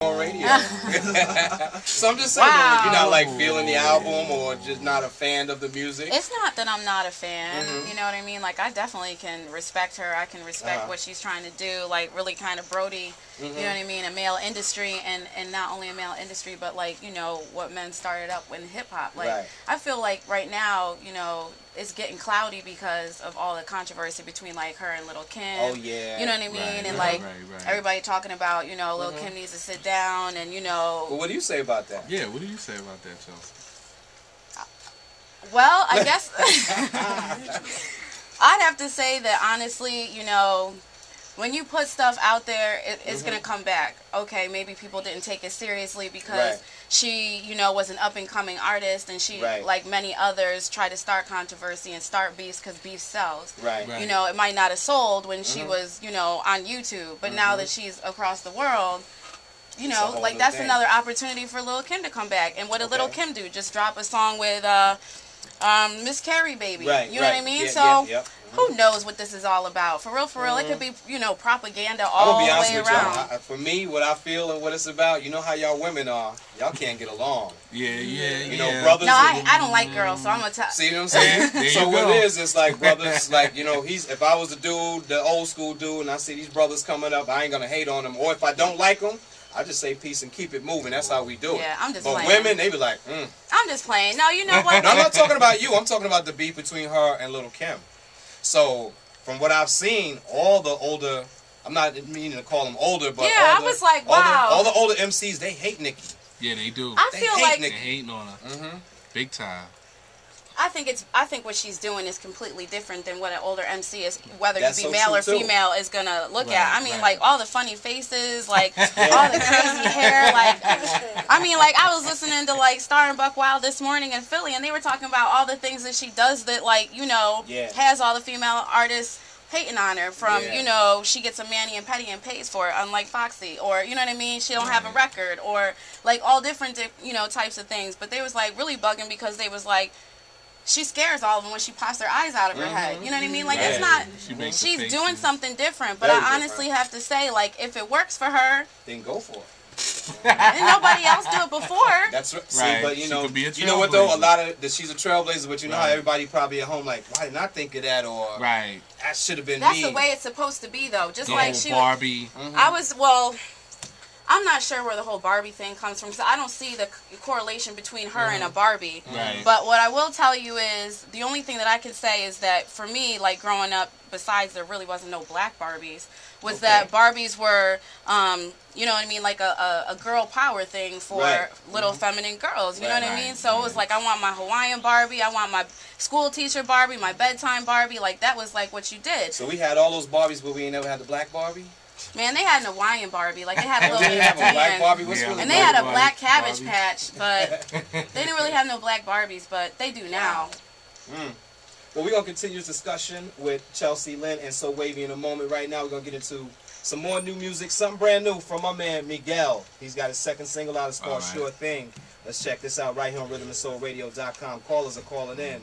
on radio. So I'm just saying, wow. You're not like feeling the album or just not a fan of the music? It's not that I'm not a fan, you know what I mean? Like, I definitely can respect her. I can respect what she's trying to do, like, really kind of Brody, you know what I mean, a male industry, and not only a male industry, but, like, you know, what men started up in hip-hop. Like, I feel like right now, you know, it's getting cloudy because of all the controversy between, like, her and Lil Kim. Oh, yeah. You know what I mean? And, like, everybody talking about, you know, Lil Kim needs to sit down and, you know... Well, what do you say about that? Yeah, what do you say about that, Chelsea? Well, I guess... I'd have to say that, honestly, you know... When you put stuff out there, it's going to come back. Okay, maybe people didn't take it seriously because she, you know, was an up-and-coming artist, and she, like many others, tried to start controversy and start beefs because beef sells. You know, it might not have sold when she was, you know, on YouTube, but now that she's across the world, you know, like, that's another opportunity for Lil Kim to come back. And what did Lil Kim do? Just drop a song with Miss Carrie, baby. You know what I mean? Who knows what this is all about? For real, it could be, you know, propaganda all the way around. For me, what I feel and what it's about, you know how y'all women are. Y'all can't get along. You know, brothers. No, I don't like girls, so I'm going to tell. See what I'm saying? So what it is, it's like brothers, like, you know, if I was the dude, the old school dude, and I see these brothers coming up, I ain't going to hate on them. Or if I don't like them, I just say peace and keep it moving. That's how we do it. Yeah, I'm just playing. But women, they be like, I'm just playing. No, you know what? No, I'm not talking about you. I'm talking about the beef between her and Lil Kim. So, from what I've seen, all the older, I'm not meaning to call them older, but I was like, wow. All the older MCs, they hate Nicki. Yeah, they do. I feel like they're hating on her. Big time. I think what she's doing is completely different than what an older MC is, whether you be male or female, is gonna look at. I mean, like, all the funny faces, like all the crazy hair, like, I mean, like, I was listening to, like, Star and Buck Wild this morning in Philly, and they were talking about all the things that she does that, like, you know, has all the female artists hating on her from, you know, she gets a mani and petty and pays for it, unlike Foxy, or, you know what I mean, she don't have a record, or, like, all different, you know, types of things. But they was, like, really bugging because they was like, she scares all of them when she pops her eyes out of her head. You know what I mean? Like, it's not... She's doing something different. But I honestly have to say, like, if it works for her... Then go for it. Didn't nobody else do it before. That's right. See, but, you know what, though? She's a trailblazer, but you know how everybody probably at home, like, why didn't I think of that? Or, that should have been me. That's the way it's supposed to be, though. Just like she... Barbie. I'm not sure where the whole Barbie thing comes from, because I don't see the correlation between her and a Barbie. But what I will tell you is, the only thing that I can say is that, for me, like, growing up, besides there really wasn't no black Barbies, was that Barbies were, you know what I mean, like a girl power thing for little feminine girls, you know what I mean? So it was like, I want my Hawaiian Barbie, I want my school teacher Barbie, my bedtime Barbie, like, that was, like, what you did. So we had all those Barbies, but we ain't never had the black Barbie? Man, they had an Hawaiian Barbie. Like, they had a little They have a black Barbie? And they had a black Cabbage Patch, but they didn't really have no black Barbies, but they do now. Well, we're going to continue this discussion with Chelsea, Lynn, and So Wavy in a moment. Right now, we're going to get into some more new music, something brand new from my man, Miguel. He's got his second single out. It's called Sure Thing. Let's check this out right here on RhythmandSoulRadio.com. Callers are calling in.